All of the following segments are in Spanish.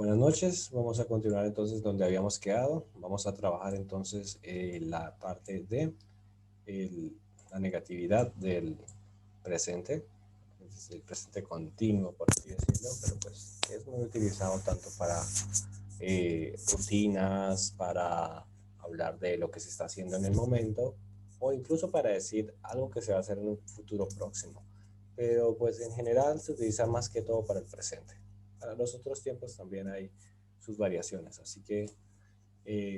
Buenas noches, vamos a continuar entonces donde habíamos quedado. Vamos a trabajar entonces la parte de la negatividad del presente, es el presente continuo, por así decirlo, pero pues es muy utilizado tanto para rutinas, para hablar de lo que se está haciendo en el momento, o incluso para decir algo que se va a hacer en un futuro próximo. Pero pues en general se utiliza más que todo para el presente. Para los otros tiempos también hay sus variaciones, así que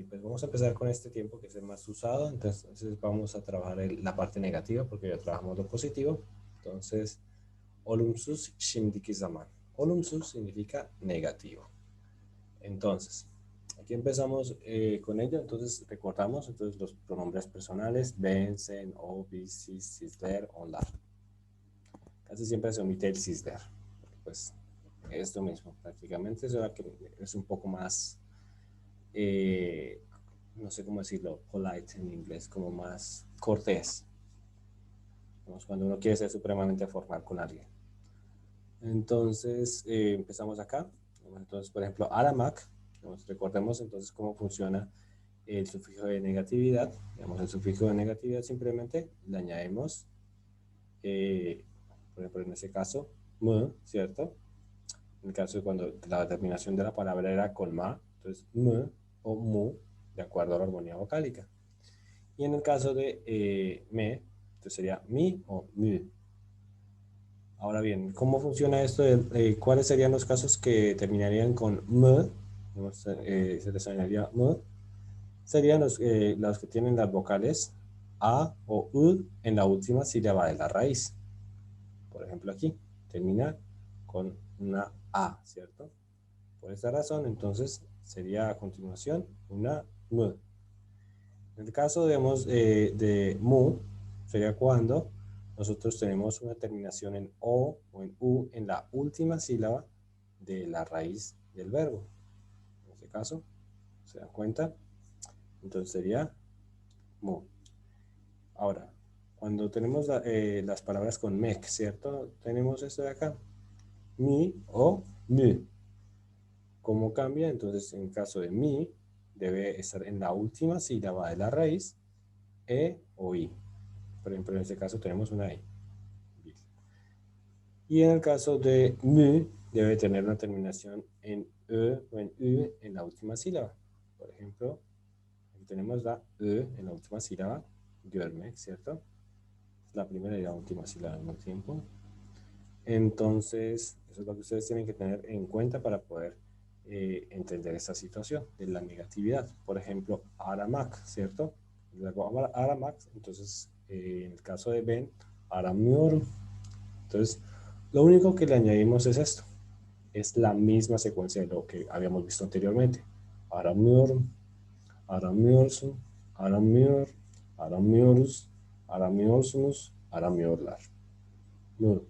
pues vamos a empezar con este tiempo que es el más usado. Entonces vamos a trabajar la parte negativa porque ya trabajamos lo positivo. Entonces, olumsuz şimdiki zaman. Olumsuz significa negativo. Entonces, aquí empezamos con ello. Entonces recordamos entonces los pronombres personales: ben, sen, o, biz, siz, sizler, onlar. Casi siempre se omite el sizler, pues es lo mismo prácticamente, solo que es un poco más no sé cómo decirlo, polite en inglés, como más cortés, cuando uno quiere ser supremamente formal con alguien. Entonces empezamos acá. Entonces, por ejemplo, aramak, recordemos entonces cómo funciona el sufijo de negatividad. Digamos, el sufijo de negatividad simplemente le añadimos, por ejemplo, en ese caso, m, ¿cierto? En el caso de cuando la terminación de la palabra era con ma, entonces m o mu, de acuerdo a la armonía vocálica. Y en el caso de me, entonces sería mi o mi. Ahora bien, ¿cómo funciona esto? ¿Cuáles serían los casos que terminarían con m? Se les añadiría m. Serían los que tienen las vocales a o u en la última sílaba de la raíz. Por ejemplo, aquí termina con una a, ¿cierto? Por esta razón, entonces, sería a continuación una m. En el caso, digamos, de mu, sería cuando nosotros tenemos una terminación en o en u en la última sílaba de la raíz del verbo. En este caso, ¿se dan cuenta? Entonces sería mu. Ahora, cuando tenemos las palabras con mec, ¿cierto? Tenemos esto de acá, mi o mi. ¿Cómo cambia? Entonces, en el caso de mi, debe estar en la última sílaba de la raíz, e o i. Por ejemplo, en este caso tenemos una i. Y en el caso de mu, debe tener una terminación en e o en u en la última sílaba. Por ejemplo, aquí tenemos la e en la última sílaba, görmek, ¿cierto? La primera y la última sílaba al mismo tiempo. Entonces, eso es lo que ustedes tienen que tener en cuenta para poder entender esta situación de la negatividad. Por ejemplo, aramak, ¿cierto? Luego aramak, entonces en el caso de ben, aramıyorum. Entonces, lo único que le añadimos es esto. Es la misma secuencia de lo que habíamos visto anteriormente. Aramıyorum, aramıyorsun, aramıyor, aramıyoruz, aramıyorsunuz, aramıyorlar. No,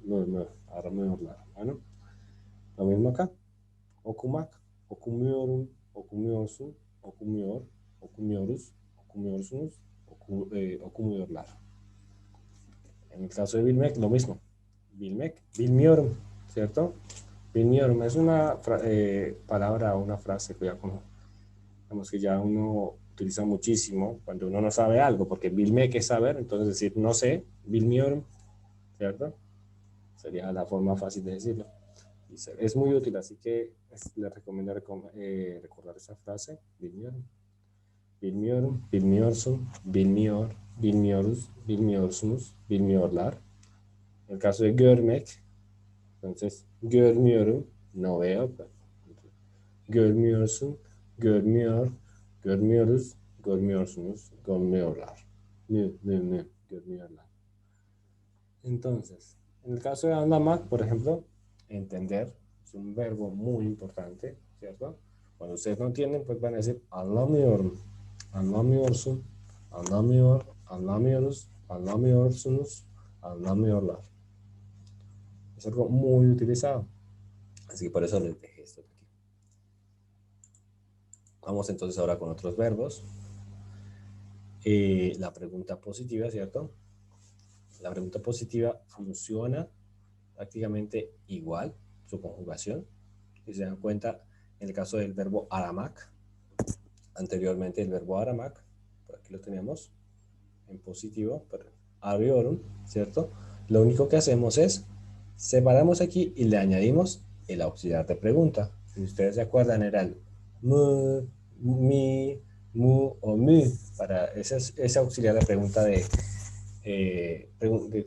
aramıyorlar. Bueno, lo mismo acá. Okumak, okumuyorum, okumuyorsun, okumuyor, okumuyoruz, okumuyorsunuz, okumuyorlar. En el caso de bilmek, lo mismo. Bilmek, bilmiyorum, ¿cierto? Bilmiyorum es una palabra o una frase que digamos que ya uno utiliza muchísimo cuando uno no sabe algo, porque bilmek es saber, entonces decir no sé, bilmiyorum, ¿cierto? Sería la forma fácil de decirlo. Es muy útil, así que les recomiendo recordar esa frase, bilmiyorum. Bilmiyorum, bilmiyorsun, bilmiyor, bilmiyoruz, bilmiyorsunuz, bilmiyorlar. En el caso de görmek, entonces görmüyorum, no veo. Görmüyorsun, görmüyor, görmüyoruz, görmüyorsunuz, görmüyorlar. No, görmüyorlar. Entonces, en el caso de anlamak, por ejemplo, entender es un verbo muy importante, ¿cierto? Cuando ustedes no entienden, pues van a decir anlamıyorum, anlamıyorsun, anlamıyor, anlamıyoruz, anlamıyorsunuz, anlamıyorlar. Es algo muy utilizado. Así que por eso les dejé esto aquí. Vamos entonces ahora con otros verbos. La pregunta positiva, ¿cierto? La pregunta positiva funciona prácticamente igual, su conjugación. Si se dan cuenta, En el caso del verbo aramak, anteriormente el verbo aramak, por aquí lo teníamos en positivo, ariorum, ¿cierto? Lo único que hacemos es separamos aquí y le añadimos el auxiliar de pregunta. Si ustedes se acuerdan, era el mu, mi, mu o mi, para ese auxiliar de pregunta de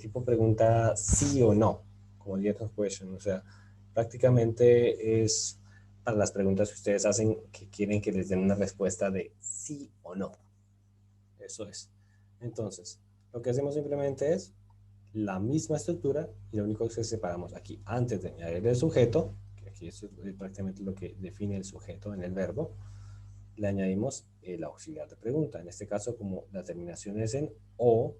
tipo pregunta sí o no, como yes or question. O sea, prácticamente es para las preguntas que ustedes hacen que quieren que les den una respuesta de sí o no. Eso es. Entonces, lo que hacemos simplemente es la misma estructura y lo único que separamos aquí antes de añadir el sujeto, que aquí es prácticamente lo que define el sujeto en el verbo, le añadimos el auxiliar de pregunta. En este caso, como la terminación es en o,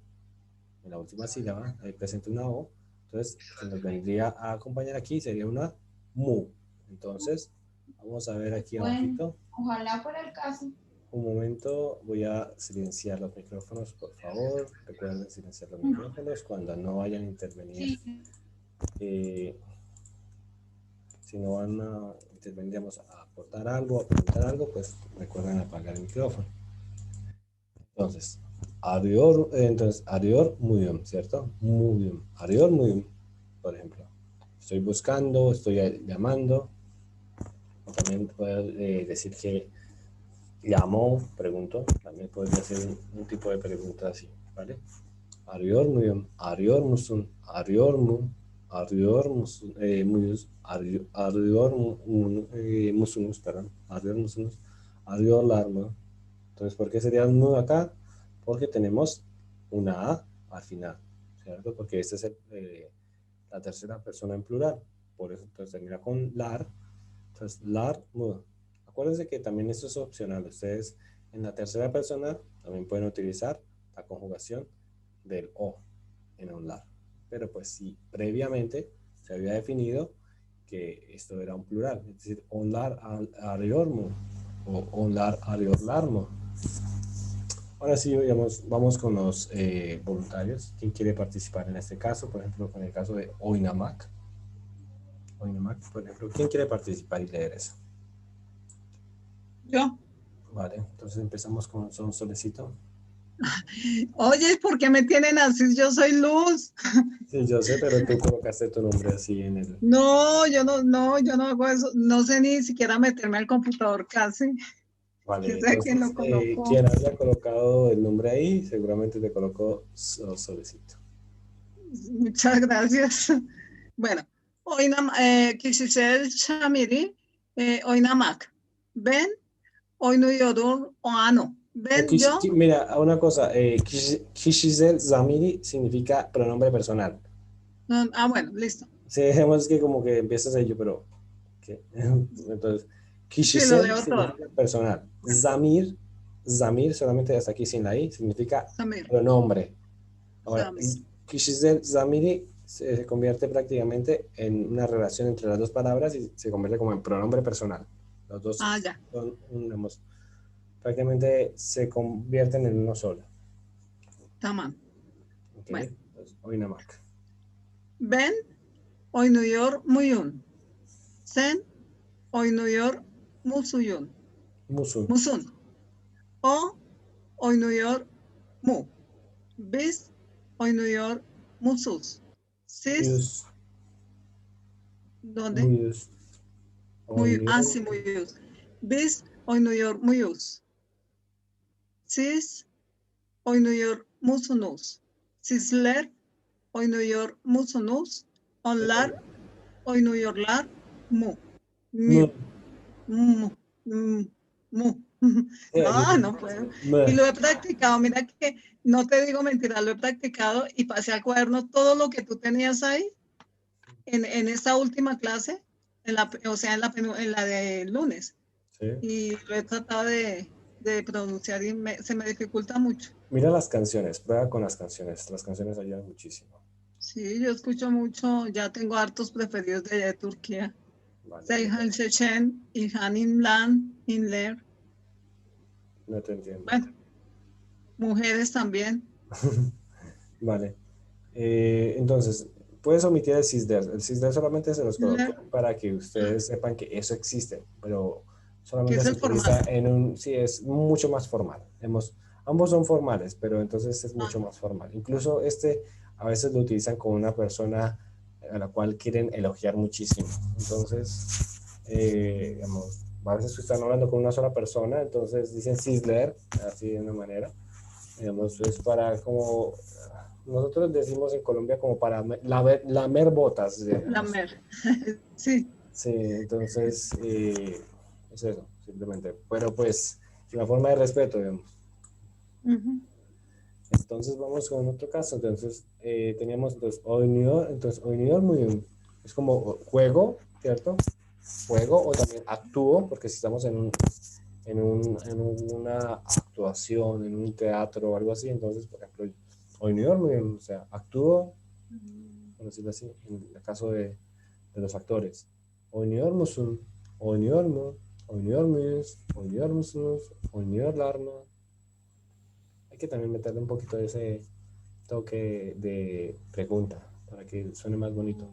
en la última sílaba, ahí presenta una o, entonces que nos vendría a acompañar aquí sería una mu. Entonces, vamos a ver aquí Bueno, abajito. ojalá fuera el caso. Un momento, voy a silenciar los micrófonos, por favor. Recuerden silenciar los micrófonos cuando no vayan a intervenir. Sí. Si no van a intervenir, digamos, a aportar algo, a preguntar algo, pues recuerden apagar el micrófono. Entonces, arior muyum, ¿cierto? Muyum, arior muyum, por ejemplo. Estoy buscando, estoy llamando. También puedo decir que llamo, pregunto. También puedes hacer un tipo de pregunta así, ¿vale? Arıyor muyum? Arıyor musun? Arıyor mu? Arıyor musun? Muyuz? Musunuz, perdón. Arıyor musunuz? Arıyorlar mı? Entonces, ¿por qué sería el mu acá? Porque tenemos una A al final, ¿cierto? Porque esta es la tercera persona en plural. Por eso entonces termina con lar. Entonces, lar mu. Acuérdense que también esto es opcional. Ustedes en la tercera persona también pueden utilizar la conjugación del o en un lar. Pero pues si previamente se había definido que esto era un plural, es decir, onlar ariormo o onlar ariorlarmo. Ahora sí, vamos con los voluntarios. ¿Quién quiere participar en este caso? Por ejemplo, con el caso de Oinamak. Oinamak, por ejemplo, ¿quién quiere participar y leer eso? Yo. Vale, entonces empezamos con Son Solecito. Oye, ¿por qué me tienen así? Yo soy Luz. Sí, yo sé, pero tú colocaste tu nombre así en el... No, yo no hago eso. No sé ni siquiera meterme al computador casi. Vale, ¿Quién sabe quién lo entonces, colocó? quien haya colocado el nombre ahí, seguramente te colocó Solecito. Muchas gracias. Bueno, kişisel Şamiri oynamak. Ben oynuyorum o ano. Ben yo. Mira, una cosa, Kishizel Zamiri significa pronombre personal. Bueno, listo. Sí, es que como que empiezas a ello, pero... ¿qué? Entonces, Sí, lo Kishizel leo todo. significa personal. Zamir, solamente hasta aquí sin la I, significa Samir. pronombre. Ahora, Samir. Kishizel Zamiri se convierte prácticamente en una relación entre las dos palabras y se convierte como en pronombre personal. Los dos Ya. son, digamos, prácticamente se convierten en uno solo. Tamam. ¿Ok? Bueno. Entonces, oynamak. Ben oynuyor muyum? Sen oynuyor musun? Musun. Musun? O oynuyor mu? Biz oynuyor musunuz? Siz Muyuz. ¿dónde? Muyuz. Sí, muyuz. Biz oynuyor muyuz? Siz oynuyor musunuz? Sizler oynuyor musunuz? Onlar oynuyorlar mu? Mu. Mu. Mu. No, no puedo. Y lo he practicado. Mira que no te digo mentira, lo he practicado y pasé al cuaderno todo lo que tú tenías ahí en esta última clase, o sea, en la de lunes. Sí. Y lo he tratado de pronunciar y se me dificulta mucho. Mira las canciones, prueba con las canciones ayudan muchísimo. Sí, yo escucho mucho, ya tengo hartos preferidos de allá de Turquía. Vale, Seyhan Şeşen, İlhan İmlan, İnler. no te entiendo. Bueno, mujeres también. Vale. Entonces, puedes omitir el cisder. El cisder solamente se los coloqué para que ustedes sepan que eso existe, pero solamente se utiliza en un, sí, es mucho más formal. Ambos son formales, pero entonces es mucho más formal. Incluso a veces lo utilizan con una persona a la cual quieren elogiar muchísimo. Entonces, digamos, a veces están hablando con una sola persona, entonces dicen Sizzler, así de una manera. Digamos, es para como, nosotros decimos en Colombia como para lamer botas. Lamer, sí. Sí, entonces, es eso, simplemente. Pero pues, es una forma de respeto, digamos. Entonces vamos con otro caso. Entonces teníamos oynıyor muyum. Es como juego, ¿cierto? Juego o también actúo, porque si estamos en una actuación, en un teatro o algo así, entonces, por ejemplo, oynuyor muyum, o sea, actúo, por decirlo así, en el caso de los actores. Oynuyor musun, oynuyor mu, oynuyor muyuz, oynuyor musunuz, oynuyorlar mı. Hay que también meterle un poquito de ese toque de pregunta para que suene más bonito.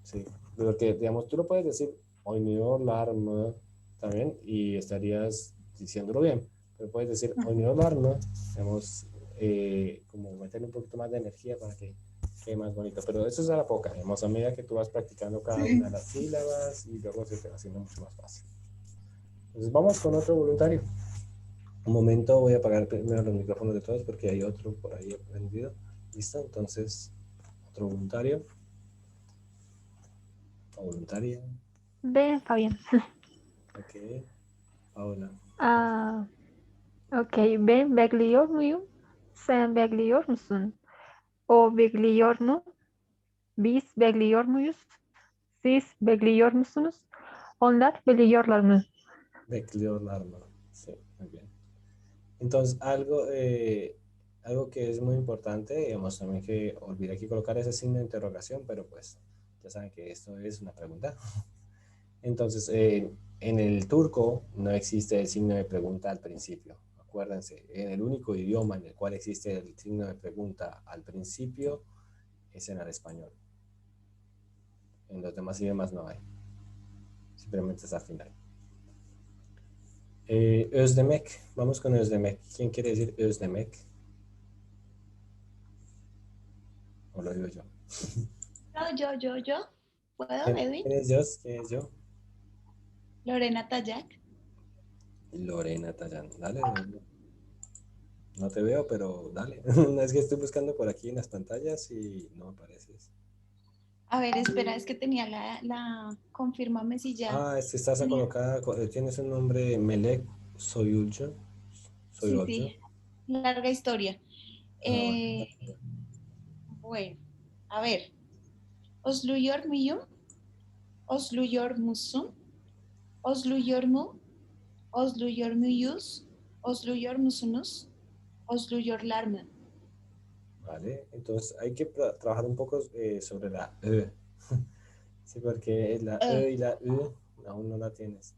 Sí, porque digamos, tú lo puedes decir oynuyorlar mı también y estarías diciéndolo bien, pero puedes decir oynuyorlar mı, digamos, como meterle un poquito más de energía para que quede más bonito, pero eso es a la poca, digamos, a medida que tú vas practicando cada una de las sílabas y luego se te va haciendo mucho más fácil. Entonces vamos con otro voluntario. Un momento, voy a apagar primero los micrófonos de todos porque hay otro por ahí prendido. Listo, entonces, otro voluntario. O voluntaria. Ben Fabián. Ok, Paola. Okay, ben bekliyor muyum? Sen bekliyor musun? O bekliyor mu? Biz bekliyor muyuz? Siz bekliyor musunuz? Onlar bekliyorlar mı? Bekliyorlar mı? Sí, muy bien. Entonces, algo que es muy importante, digamos, también que olvidé aquí colocar ese signo de interrogación, pero pues ya saben que esto es una pregunta. Entonces, en el turco no existe el signo de pregunta al principio. Acuérdense, en el único idioma en el cual existe el signo de pregunta al principio es en el español. En los demás idiomas no hay. Simplemente es al final. Özdemek. Vamos con Özdemek. ¿Quién quiere decir Özdemek? ¿O lo digo yo? Yo. ¿Puedo, Edwin? ¿Quién es yo? ¿Quién es yo? Lorena Tayac. Lorena Tallán. Dale, Lorena. No te veo, pero dale. Es que estoy buscando por aquí en las pantallas y no apareces. A ver, espera, es que tenía confírmame si ya. Estás colocada, tienes un nombre Melek Soyulcu. Sí, larga historia. Bueno. Bueno, a ver. Osluyor muyum, osluyor musun, osluyor mu, osluyor muyuz, osluyor musunuz, osluyorlar mı. Vale, entonces hay que trabajar un poco sobre la E. Sí, porque la E y la U aún no la tienes.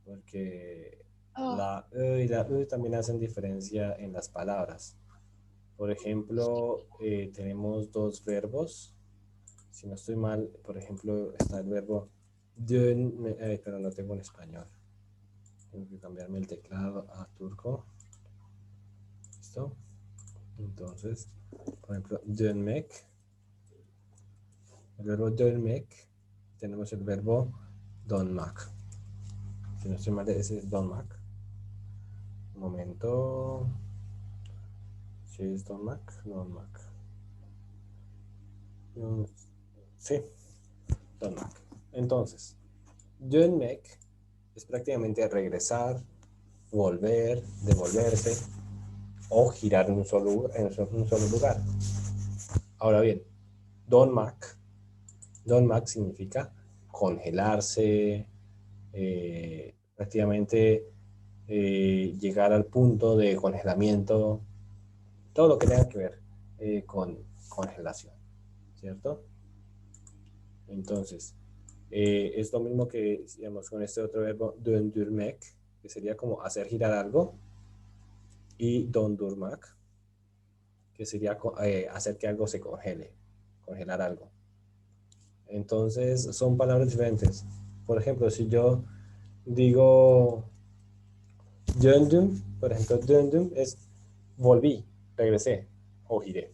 Porque la E y la U también hacen diferencia en las palabras. Por ejemplo, tenemos dos verbos. Si no estoy mal, por ejemplo, está el verbo pero no tengo en español. Tengo que cambiarme el teclado a turco. ¿Listo? Entonces, por ejemplo, dönmek. El verbo dönmek. Tenemos el verbo donmak. Si no estoy mal, ese es donmak. Un momento. ¿Sí es donmak? Donmak. Sí, donmak. Entonces, dönmek es prácticamente regresar, volver, devolverse o girar en un solo lugar. Ahora bien, donmak significa congelarse, prácticamente llegar al punto de congelamiento, todo lo que tenga que ver con congelación, ¿cierto? Entonces, es lo mismo que digamos con este otro verbo döndürmek, que sería como hacer girar algo, y dondurmak, que sería hacer que algo se congele, congelar algo. Entonces, son palabras diferentes. Por ejemplo, si yo digo döndüm, por ejemplo, döndüm es volví, regresé o giré.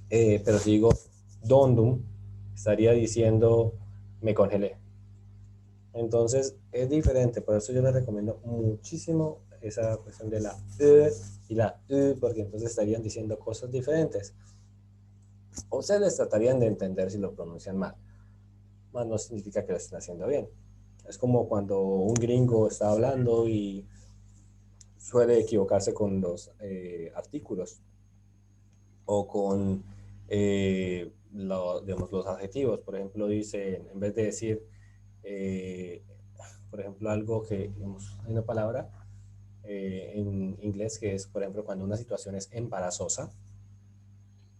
Pero si digo dondum, estaría diciendo me congelé. Entonces, es diferente. Por eso yo les recomiendo muchísimo esa cuestión de la E y la U, porque entonces estarían diciendo cosas diferentes. O ustedes tratarían de entender si lo pronuncian mal. Más no significa que lo estén haciendo bien. Es como cuando un gringo está hablando y suele equivocarse con los artículos o con digamos, los adjetivos. Por ejemplo, dice, en vez de decir, por ejemplo, algo que, digamos, hay una palabra en inglés que es, por ejemplo, cuando una situación es embarazosa,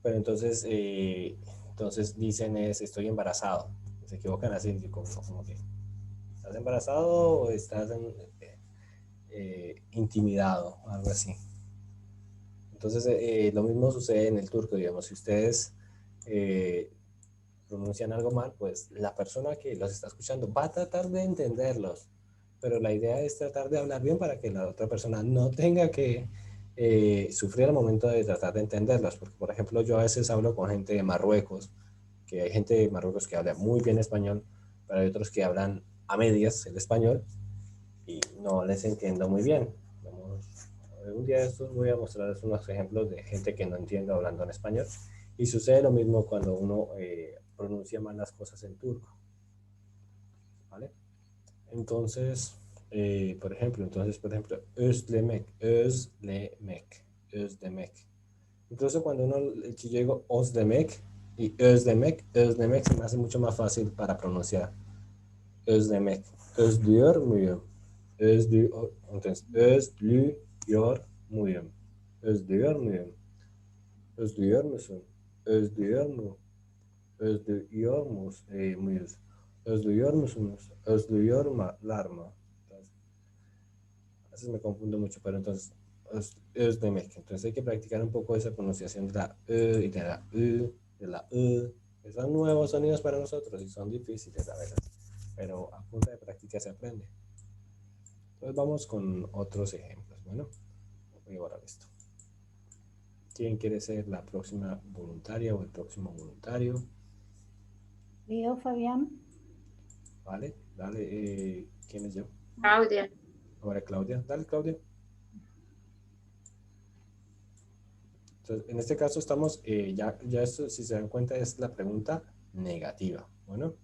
pero entonces dicen estoy embarazado. Se equivocan así, como que estás embarazado o estás intimidado, algo así. Entonces, lo mismo sucede en el turco, digamos, si ustedes pronuncian algo mal, pues la persona que los está escuchando va a tratar de entenderlos, pero la idea es tratar de hablar bien para que la otra persona no tenga que sufrir al momento de tratar de entenderlos, porque por ejemplo yo a veces hablo con gente de Marruecos, que hay gente de Marruecos que habla muy bien español, pero hay otros que hablan a medias el español y no les entiendo muy bien. Un día de estos voy a mostrarles unos ejemplos de gente que no entiendo hablando en español, y sucede lo mismo cuando uno pronuncia mal las cosas en turco, ¿vale? Entonces, por ejemplo, özlemek, özlemek, özlemek. Incluso cuando si yo digo özlemek y özlemek se me hace mucho más fácil para pronunciar. Özlemek, özlüyor muyum? Entonces, özlüyor muyum? Özlüyor muyum? Özlüyor musun? Özlüyor mu? Özlüyor muyuz? Özlüyor musunuz? Özlüyorlar mı? Entonces, a veces me confundo mucho, pero entonces özlemek. Entonces hay que practicar un poco esa pronunciación de la E y de la U, de la E. Son nuevos sonidos para nosotros y son difíciles, la verdad. Pero a punta de práctica se aprende. Entonces vamos con otros ejemplos. Bueno, voy a borrar esto. ¿Quién quiere ser la próxima voluntaria o el próximo voluntario? Leo, Fabián. Vale, dale. ¿Quién es yo? Claudia. Ahora Claudia. Dale, Claudia. Entonces, en este caso estamos, ya esto, si se dan cuenta, es la pregunta negativa. Bueno,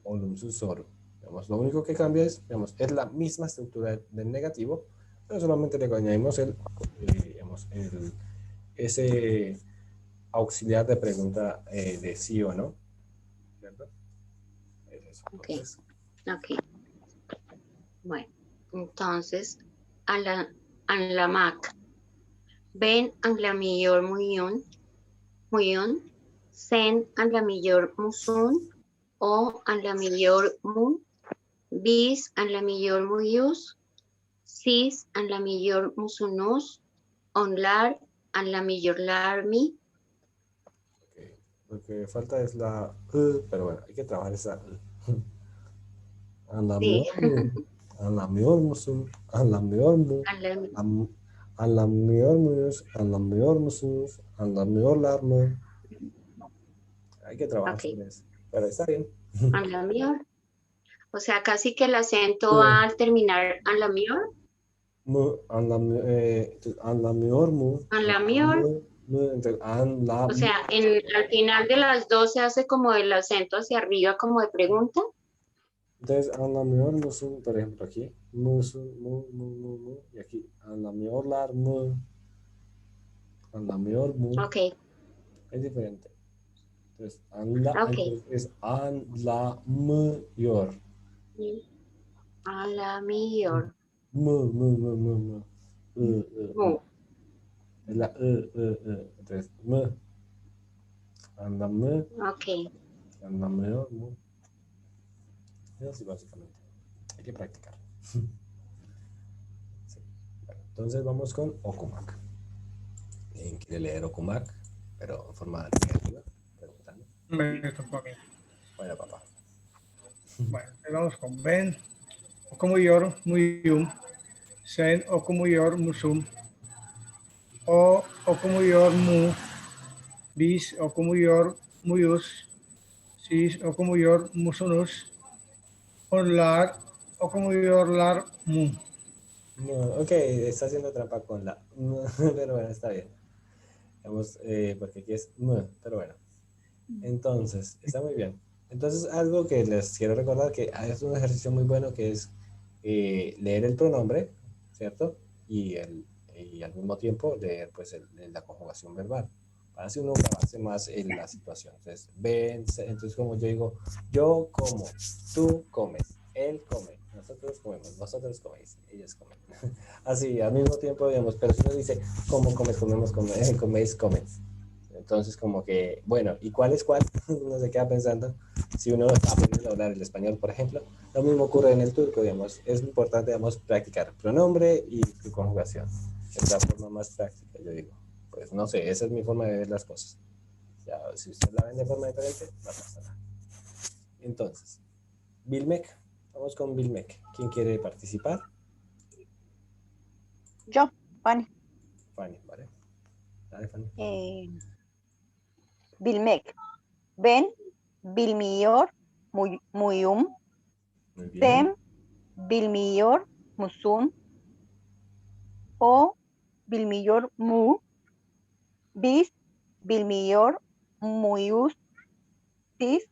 olumsuz soru. Digamos, lo único que cambia es, digamos, es la misma estructura del negativo, pero solamente le añadimos ese auxiliar de pregunta de sí o no. ¿Cierto? Eso. Ok. Ok. Bueno, entonces, anlamak. Ben anglamiyor muyun, sen anglamiyor musun, o anglamiyor mun, bis anglamiyor muyus, sis anglamiyor musunus, onlar anglamiyorlarmi. Okay. Lo que falta es la E, pero bueno, hay que trabajar esa E. Sí. Anlamıyor musun? Anlamıyor mu? Anlamıyor muyuz? Anlamıyor musunuz? Anlamıyorlar mı? Hay que trabajar sobre eso. Pero está bien. Anglamior. O sea, casi que el acento va al terminar anglamior. Anlamıyor mu? Anglamior. O sea, al final de las dos se hace como el acento hacia arriba, como de pregunta. Entonces, anlamıyor musun? Por ejemplo, aquí. Musun, mu. Y aquí, anlamıyorlar mı? Anlamıyor mu? Ok. Es diferente. Entonces, Okay. es anlamıyor. Anglamior. Mu. Mu. Es la Entonces, Anlamı. Ok. Anlamıyor mu? Es así básicamente. Hay que practicar. Sí. Bueno, entonces vamos con Okumak. ¿Quién quiere leer Okumak? Pero en forma negativa. Me tocó a mí. Bueno, papá. Bueno, vamos con Ben. Okumuyor muyum. Sen okumuyor musum. O okumuyor mu. Bis okumuyor muyus. Sis okumuyor musunus. Onlar okumuyor lar mu. No, ok, está haciendo trampa con la pero bueno, está bien. Vamos, porque aquí es pero bueno. Entonces, está muy bien. Entonces, algo que les quiero recordar que es un ejercicio muy bueno que es leer el pronombre, ¿cierto? Y al mismo tiempo leer pues la conjugación verbal. Para así uno grabarse más en la situación. Entonces, entonces como yo digo, yo como, tú comes, él come, nosotros comemos, vosotros coméis, ellos comen. Así, al mismo tiempo, digamos, pero si uno dice, ¿cómo comes, comemos, coméis, comes? Entonces, como que, bueno, ¿y cuál es cuál? Uno se queda pensando, si uno está aprendiendo a hablar el español, por ejemplo, lo mismo ocurre en el turco, digamos, es importante, digamos, practicar pronombre y su conjugación. Es la forma más práctica, yo digo. Pues no sé, esa es mi forma de ver las cosas. Ya, si usted la ven de forma diferente, no pasa nada. Entonces, Bilmek, vamos con Bilmek. ¿Quién quiere participar? Yo, Fanny. Fanny, ¿vale? Dale, Fanny. Bilmek. Ben, bilmiyor, muyum. Muy bien. Sen, bilmiyor musun. O, bilmiyor mu. Biz, bilmiyor muyuz. Siz,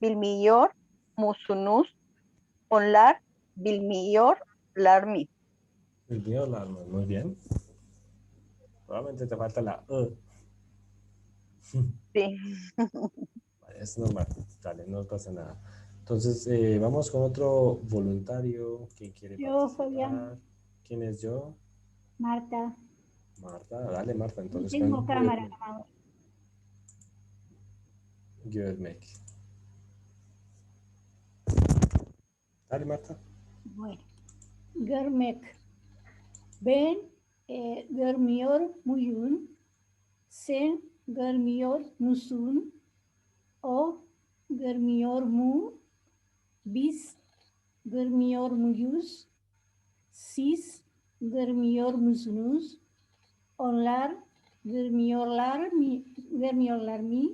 bilmiyor musunuz. Onlar, bilmiyorlar mi. Bilmiyorlar mı? Muy bien. Probablemente te falta la E. Sí. Es normal, dale, no pasa nada. Entonces, vamos con otro voluntario que quiere Yo, participar. Fabián. ¿Quién es yo? Marta. Marta, dale Marta, No entonces tengo con cámara. Görmek. Dale Marta. Bueno. Görmek. Ben görmüyor muyum? Sen görmüyor musun? O görmüyor mu? Biz görmüyor muyuz? Siz görmüyor musunuz? Onlar görmüyorlar mi? Görmüyorlar mi?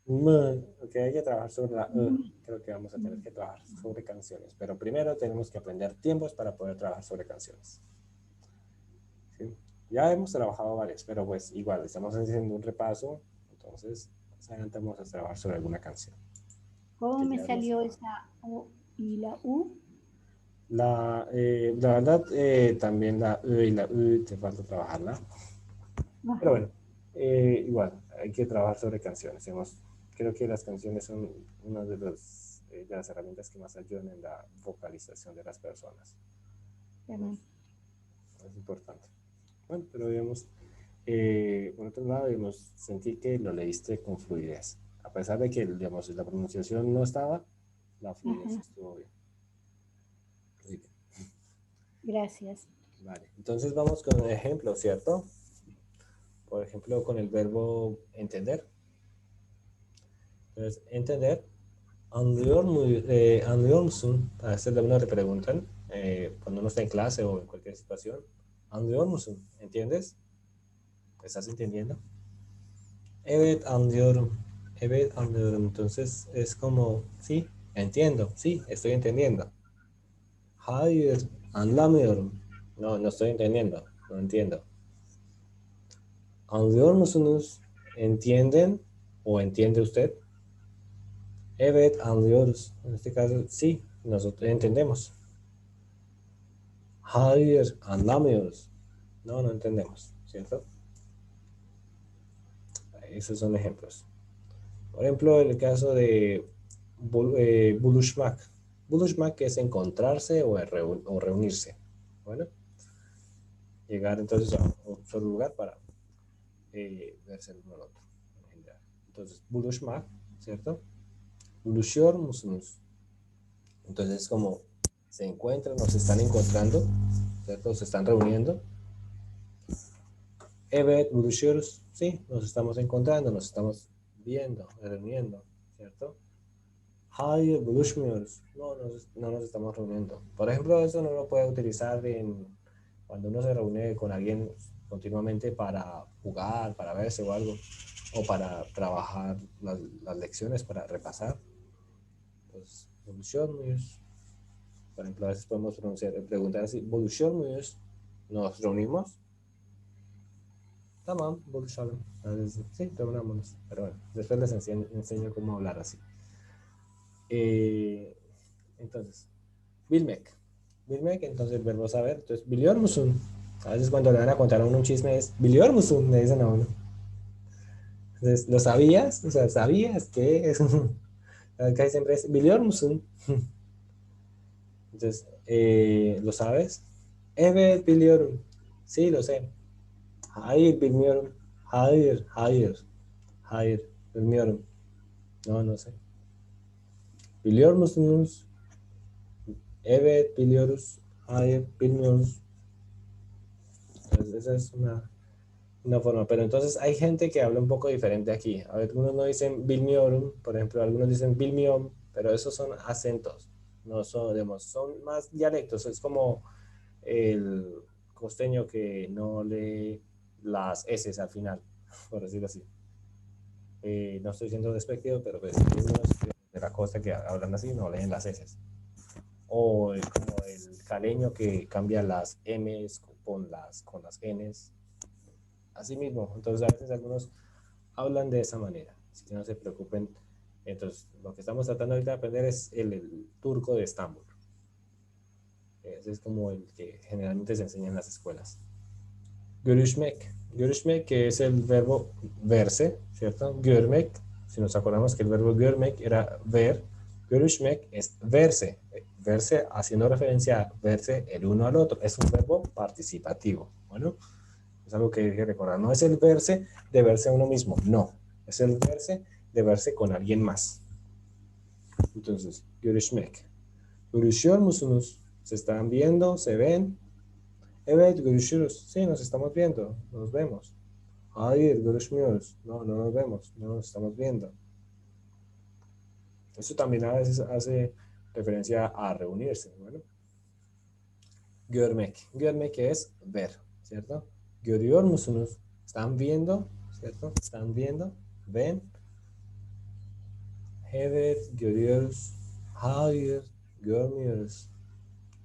Ok, hay que trabajar sobre la E. Creo que vamos a tener que trabajar sobre canciones. Pero primero tenemos que aprender tiempos para poder trabajar sobre canciones. ¿Sí? Ya hemos trabajado varias, pero pues igual, estamos haciendo un repaso. Entonces, más adelante vamos a trabajar sobre alguna canción. ¿Cómo me salió esa O y la U? La verdad, también la E y la U te falta trabajarla. Ajá. Pero bueno, igual, hay que trabajar sobre canciones. Creo que las canciones son una de las herramientas que más ayudan en la vocalización de las personas. Es importante. Bueno, pero digamos, por otro lado, digamos, sentí que lo leíste con fluidez. A pesar de que, digamos, la pronunciación no estaba, la fluidez estuvo bien. Gracias. Vale, entonces vamos con un ejemplo, ¿cierto? Por ejemplo, con el verbo entender. Entonces, entender, anlıyor musun? Para hacerle una le preguntan, cuando uno está en clase o en cualquier situación, anlıyor musun? ¿Entiendes? ¿Estás entendiendo? Evet anlıyorum. Evet anlıyorum. Entonces es como, sí, entiendo, sí, estoy entendiendo. Hayır, anlamıyorum. No, no estoy entendiendo, no entiendo. ¿Anlıyor musunuz? ¿Entienden? ¿O entiende usted? Evet, anlıyoruz. En este caso, sí, nosotros entendemos. Hayır, anlamıyoruz. No, no entendemos, ¿cierto? Esos son ejemplos. Por ejemplo, el caso de buluşmak. Buluşmak es encontrarse o reunirse. Bueno, llegar entonces a un solo lugar para verse el uno al otro. Entonces, buluşmak, ¿cierto? Buluşuyor musunuz? Entonces, como se encuentran o se están encontrando, ¿cierto? Se están reuniendo. Evet, buluşuyoruz. Sí, nos estamos encontrando, nos estamos viendo, reuniendo. ¿cierto? Hayır buluşmuyoruz. No nos estamos reuniendo. Por ejemplo, eso no lo puede utilizar cuando uno se reúne con alguien continuamente para jugar, para verse o algo, o para trabajar las lecciones, para repasar. Pues, buluşuyoruz. Por ejemplo, a veces podemos preguntar así, buluşuyoruz, ¿nos reunimos? Tamam, buluşalım. Sí, reunámonos. Pero bueno, después les enseño cómo hablar así. Entonces, bilmek. Bilmek, entonces el verbo saber. Entonces, biliyor musun? A veces cuando le van a contar a uno un chisme es, biliyor musun? Le dicen a uno. Entonces, ¿lo sabías? O sea, ¿sabías qué es? Acá siempre es, biliyor musun? Entonces, ¿lo sabes? Evet biliyorum. Sí, lo sé. Hayır bilmiyorum. Hayır bilmiyorum. No sé. Biliyor musunuz? Evet biliyoruz. Hayır bilmiyoruz. Entonces, esa es una forma. Pero entonces hay gente que habla un poco diferente aquí. Algunos no dicen bilmiyorum, por ejemplo, algunos dicen bilmiyorum, pero esos son acentos. No son, digamos, son más dialectos. Es como el costeño que no lee las S al final, por decirlo así. No estoy siendo despectivo, pero pues hay unos de la costa que hablan así, no leen las S. O como el caleño que cambia las M's con las N's. Así mismo. Entonces a veces algunos hablan de esa manera. Así que no se preocupen. Entonces lo que estamos tratando ahorita de aprender es el turco de Estambul. Ese es como el que generalmente se enseña en las escuelas. Görüşmek. Görüşmek, que es el verbo verse, ¿cierto? Görmek, si nos acordamos que el verbo görmek era ver, görüşmek es verse, verse haciendo referencia a verse el uno al otro. Es un verbo participativo. Bueno, es algo que hay que recordar. No es el verse de verse a uno mismo, no. Es el verse de verse con alguien más. Entonces, görüşmek. Görüşüyor musunuz? ¿Se están viendo? ¿Se ven? Evet, görüşürüz. Sí, nos estamos viendo. Nos vemos. Hayır, görüşmüyoruz. No nos vemos. No nos estamos viendo. Esto también a veces hace referencia a reunirse. Bueno. Görmek. Görmek es ver, ¿cierto? Görüyor musunuz? ¿Están viendo? ¿Cierto? ¿Están viendo? ¿Ven? Evet, görüyoruz. Hayır, görmüyoruz.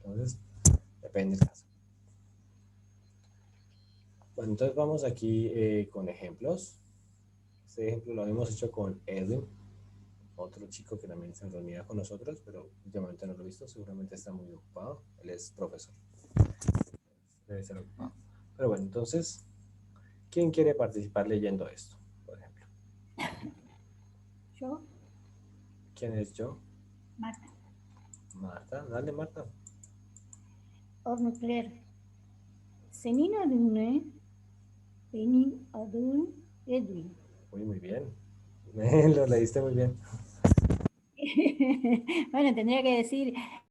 Entonces, depende del caso. Bueno, entonces vamos aquí con ejemplos. Este ejemplo lo habíamos hecho con Edwin, otro chico que también se reunía con nosotros, pero últimamente no lo he visto, seguramente está muy ocupado. Él es profesor. Debe ser ocupado. Pero bueno, entonces, ¿quién quiere participar leyendo esto, por ejemplo? Yo. ¿Quién es yo? Marta. Marta, dale Marta. Örnekler. Senin adın ne? Benim adım Edwin. Muy bien. Lo leíste muy bien. Bueno, tendría que decir,